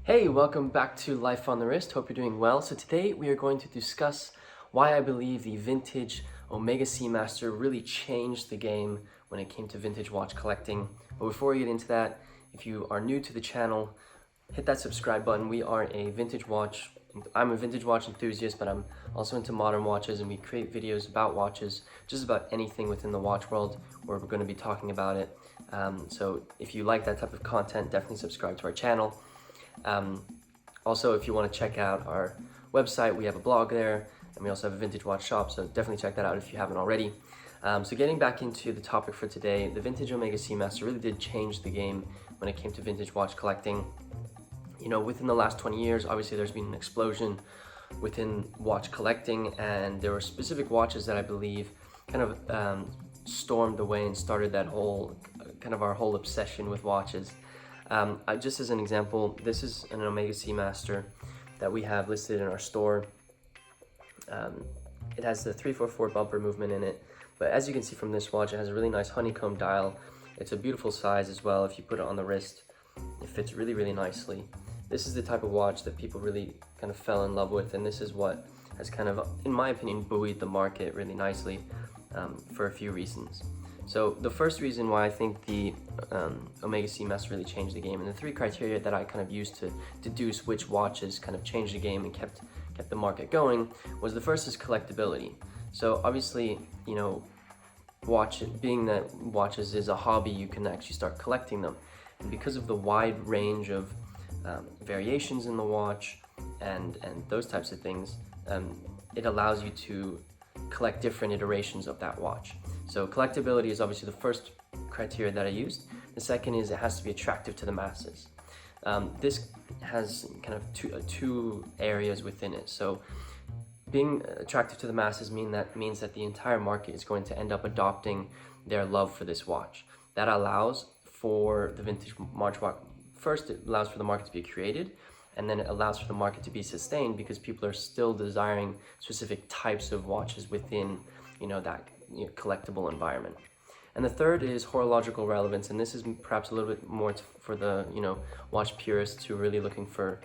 Hey, welcome back to Life on the Wrist. Hope you're doing well. So today we are going to discuss why I believe the vintage Omega Seamaster really changed the game when it came to vintage watch collecting. But before we get into that, if you are new to the channel, hit that subscribe button. I'm a vintage watch enthusiast, but I'm also into modern watches, and we create videos about watches, just about anything within the watch world where we're going to be talking about it. So if you like that type of content, definitely subscribe to our channel. Also, if you want to check out our website, we have a blog there, and we also have a vintage watch shop, so definitely check that out if you haven't already. So getting back into the topic for today, the vintage Omega Seamaster really did change the game when it came to vintage watch collecting. You know, within the last 20 years, obviously there's been an explosion within watch collecting, and there were specific watches that I believe kind of stormed the way and started that whole, our whole obsession with watches. Just as an example, this is an Omega Seamaster that we have listed in our store. It has the 344 bumper movement in it, but as you can see from this watch, it has a really nice honeycomb dial. It's a beautiful size as well. If you put it on the wrist, it fits really, really nicely. This is the type of watch that people really kind of fell in love with, and this is what has kind of, in my opinion, buoyed the market really nicely for a few reasons. So the first reason why I think the Omega Seamaster really changed the game, and the three criteria that I kind of used to deduce which watches kind of changed the game and kept the market going, was the first is collectability. So obviously, you know, being that watches is a hobby, you can actually start collecting them. And because of the wide range of variations in the watch and those types of things, it allows you to collect different iterations of that watch. So collectability is obviously the first criteria that I used. The second is it has to be attractive to the masses. This has kind of two areas within it. So being attractive to the masses means that the entire market is going to end up adopting their love for this watch. That allows for the vintage watch. First, it allows for the market to be created, and then it allows for the market to be sustained because people are still desiring specific types of watches within, that collectible environment. And the third is horological relevance, and this is perhaps a little bit more for the watch purists who are really looking for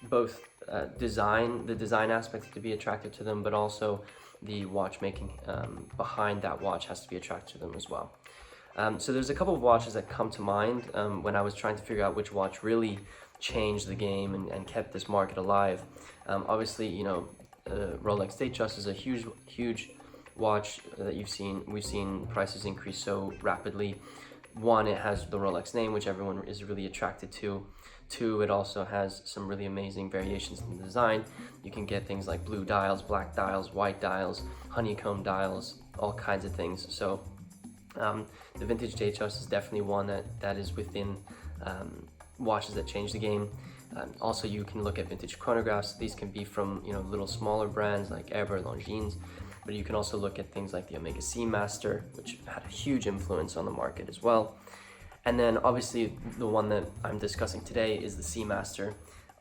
both the design aspect to be attractive to them, but also the watchmaking behind that watch has to be attractive to them as well. So there's a couple of watches that come to mind when I was trying to figure out which watch really changed the game and kept this market alive. Obviously, Rolex Datejust is a huge watch that we've seen prices increase so rapidly. One, it has the Rolex name, which everyone is really attracted to. Two, it also has some really amazing variations in the design. You can get things like blue dials, black dials, white dials, honeycomb dials, all kinds of things. So the vintage Datejust is definitely one that is within watches that change the game. Also, you can look at vintage chronographs. These can be from little smaller brands like Eber, Longines, but you can also look at things like the Omega Seamaster, which had a huge influence on the market as well. And then obviously the one that I'm discussing today is the Seamaster.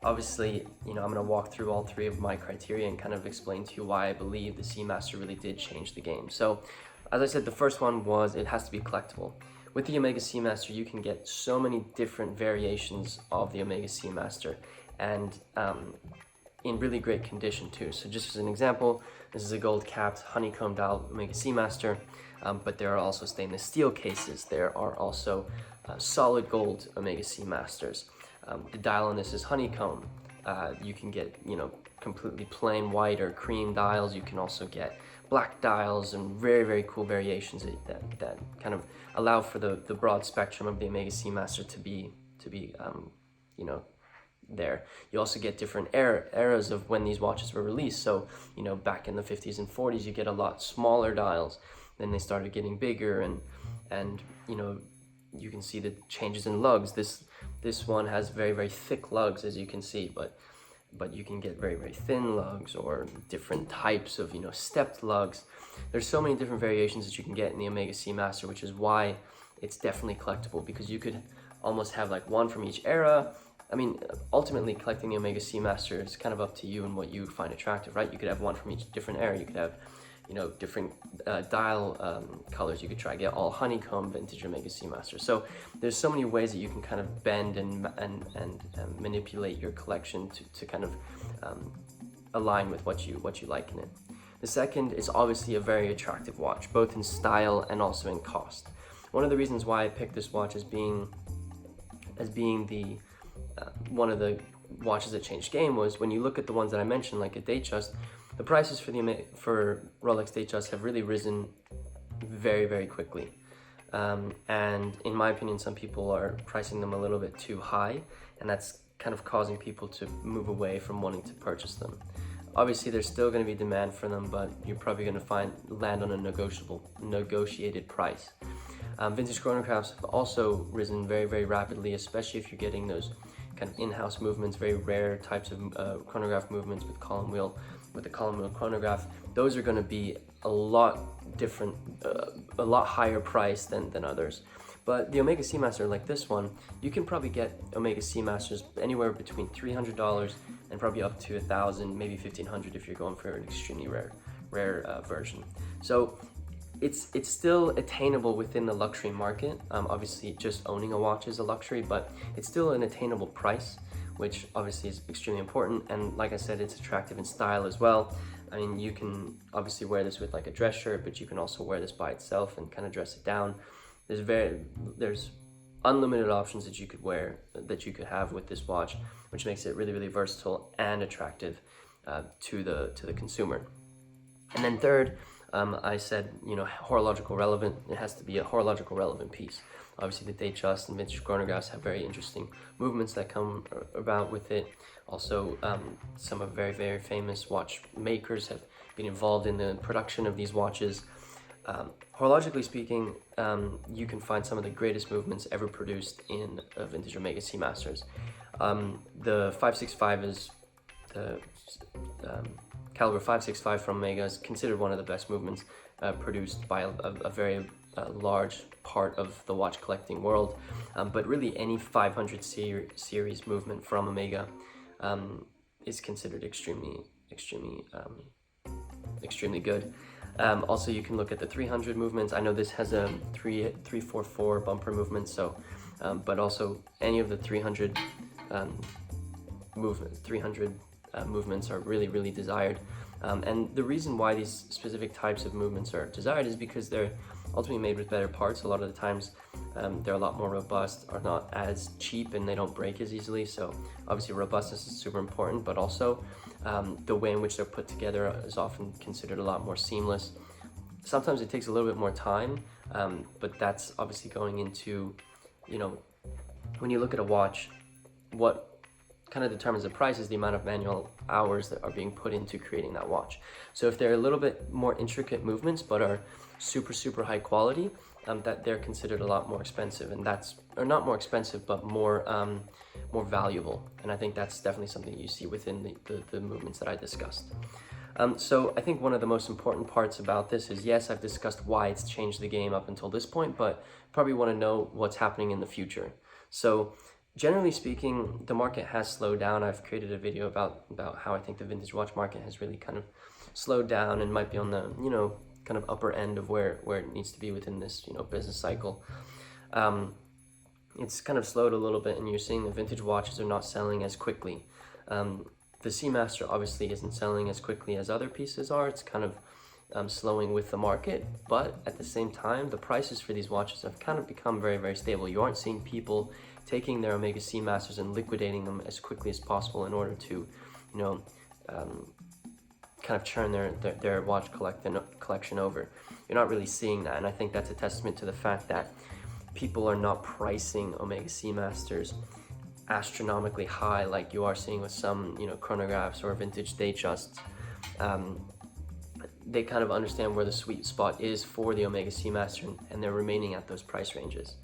Obviously, I'm going to walk through all three of my criteria and kind of explain to you why I believe the Seamaster really did change the game. So, as I said, the first one was it has to be collectible. With the Omega Seamaster, you can get so many different variations of the Omega Seamaster, and in really great condition too. So just as an example, this is a gold-capped honeycomb dial Omega Seamaster, but there are also stainless steel cases. There are also solid gold Omega Seamasters. The dial on this is honeycomb. You can get completely plain white or cream dials. You can also get black dials and very, very cool variations that kind of allow for the broad spectrum of the Omega Seamaster to be there. You also get different eras of when these watches were released. So back in the 50s and 40s, you get a lot smaller dials. Then they started getting bigger, and you can see the changes in lugs. This one has very, very thick lugs, as you can see, but you can get very, very thin lugs or different types of stepped lugs. There's so many different variations that you can get in the Omega Seamaster, which is why it's definitely collectible, because you could almost have like one from each era. I mean, ultimately collecting the Omega Seamaster is kind of up to you and what you find attractive, right? You could have one from each different era. You could have different dial colors. You could try get all honeycomb vintage Omega Seamaster. So there's so many ways that you can kind of bend and manipulate your collection to kind of align with what you like in it. The second is obviously a very attractive watch, both in style and also in cost. One of the reasons why I picked this watch as being the one of the watches that changed game was when you look at the ones that I mentioned, like a Datejust, the prices for Rolex Datejust have really risen very, very quickly. And in my opinion, some people are pricing them a little bit too high, and that's kind of causing people to move away from wanting to purchase them. Obviously, there's still going to be demand for them, but you're probably going to land on a negotiated price. Vintage chronographs have also risen very, very rapidly, especially if you're getting those kind of in-house movements, very rare types of chronograph movements with the column wheel chronograph. Those are going to be a lot different, a lot higher price than others. But the Omega Seamaster, like this one, you can probably get Omega Seamasters anywhere between $300 and probably up to $1,000, maybe $1,500 if you're going for an extremely rare version. So it's still attainable within the luxury market. Obviously, just owning a watch is a luxury, but it's still an attainable price, which obviously is extremely important. And like I said, it's attractive in style as well. I mean, you can obviously wear this with like a dress shirt, but you can also wear this by itself and kind of dress it down. There's unlimited options that you could have with this watch, which makes it really, really versatile and attractive to the consumer. And then third, I said, horological relevant. It has to be a horological relevant piece. Obviously, the Datejust and vintage chronographs have very interesting movements that come about with it. Also, some of very, very famous watchmakers have been involved in the production of these watches. Horologically speaking, you can find some of the greatest movements ever produced in vintage Omega Seamasters. The 565 is the caliber 565 from Omega is considered one of the best movements produced by a very large part of the watch collecting world. But really, any 500 series movement from Omega is considered extremely good. Also, you can look at the 300 movements. I know this has a 344 bumper movement, so but also any of the 300 movements are really, really desired. And the reason why these specific types of movements are desired is because they're ultimately made with better parts. A lot of the times they're a lot more robust, are not as cheap, and they don't break as easily. So obviously robustness is super important, but also the way in which they're put together is often considered a lot more seamless. Sometimes it takes a little bit more time, but that's obviously going into, when you look at a watch, what kind of determines the price is the amount of manual hours that are being put into creating that watch. So if they're a little bit more intricate movements but are super high quality, that they're considered a lot more expensive, and or not more expensive, but more valuable. And I think that's definitely something you see within the movements that I discussed. So I think one of the most important parts about this is, yes, I've discussed why it's changed the game up until this point, but probably want to know what's happening in the future. So generally speaking, the market has slowed down. I've created a video about how I think the vintage watch market has really kind of slowed down and might be on the, kind of upper end of where it needs to be within this, business cycle. It's kind of slowed a little bit, and you're seeing the vintage watches are not selling as quickly. The Seamaster obviously isn't selling as quickly as other pieces are. It's kind of slowing with the market, but at the same time, the prices for these watches have kind of become very, very stable. You aren't seeing people taking their Omega Seamasters and liquidating them as quickly as possible in order to, kind of churn their watch collection over. You're not really seeing that, and I think that's a testament to the fact that people are not pricing Omega Seamasters astronomically high like you are seeing with some, chronographs or vintage Datejusts. They kind of understand where the sweet spot is for the Omega Seamaster, and they're remaining at those price ranges.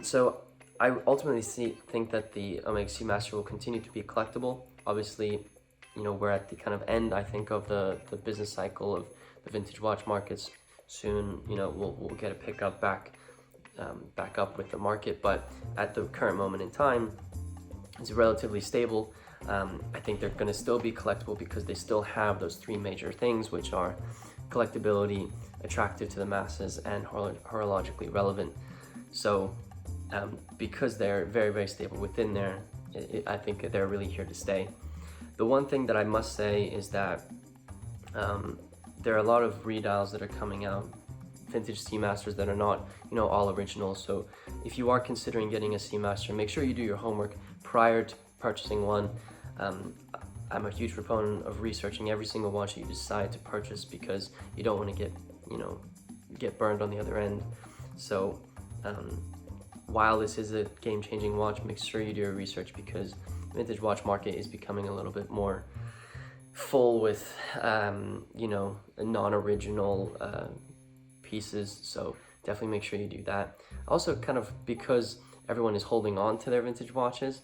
So I ultimately think that the Omega Seamaster will continue to be collectible. Obviously, we're at the kind of end, I think, of the business cycle of the vintage watch markets. Soon, we'll get a pickup back up with the market, but at the current moment in time, it's relatively stable. I think they're going to still be collectible because they still have those three major things, which are collectability, attractive to the masses, and horologically relevant. So because they're very, very stable within there, I think that they're really here to stay. The one thing that I must say is that there are a lot of redials that are coming out, vintage Seamasters, that are not, you know, all original. So if you are considering getting a Seamaster, make sure you do your homework prior to purchasing one. I'm a huge proponent of researching every single watch that you decide to purchase, because you don't want to get burned on the other end. So while this is a game-changing watch, make sure you do your research, because the vintage watch market is becoming a little bit more full with you know, non-original pieces. So definitely make sure you do that. Also, kind of because everyone is holding on to their vintage watches,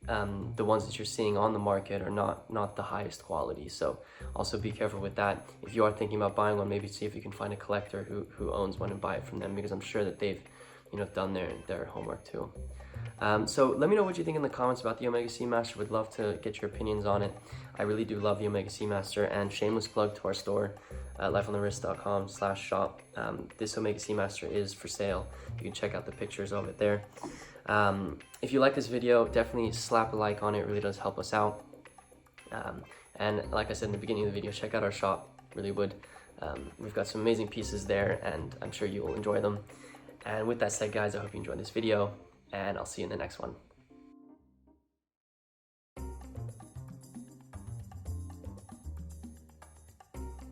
the ones that you're seeing on the market are not the highest quality. So also be careful with that. If you are thinking about buying one, maybe see if you can find a collector who owns one and buy it from them, because I'm sure that they've, you know, done their homework too. So let me know what you think in the comments about the Omega Seamaster. Would love to get your opinions on it. I really do love the Omega Seamaster, and shameless plug to our store, lifeonthewrist.com/shop. This Omega Seamaster is for sale. You can check out the pictures of it there. If you like this video, definitely slap a like on it. It really does help us out. And like I said in the beginning of the video, check out our shop. Really would. We've got some amazing pieces there, and I'm sure you will enjoy them. And with that said, guys, I hope you enjoyed this video, and I'll see you in the next one.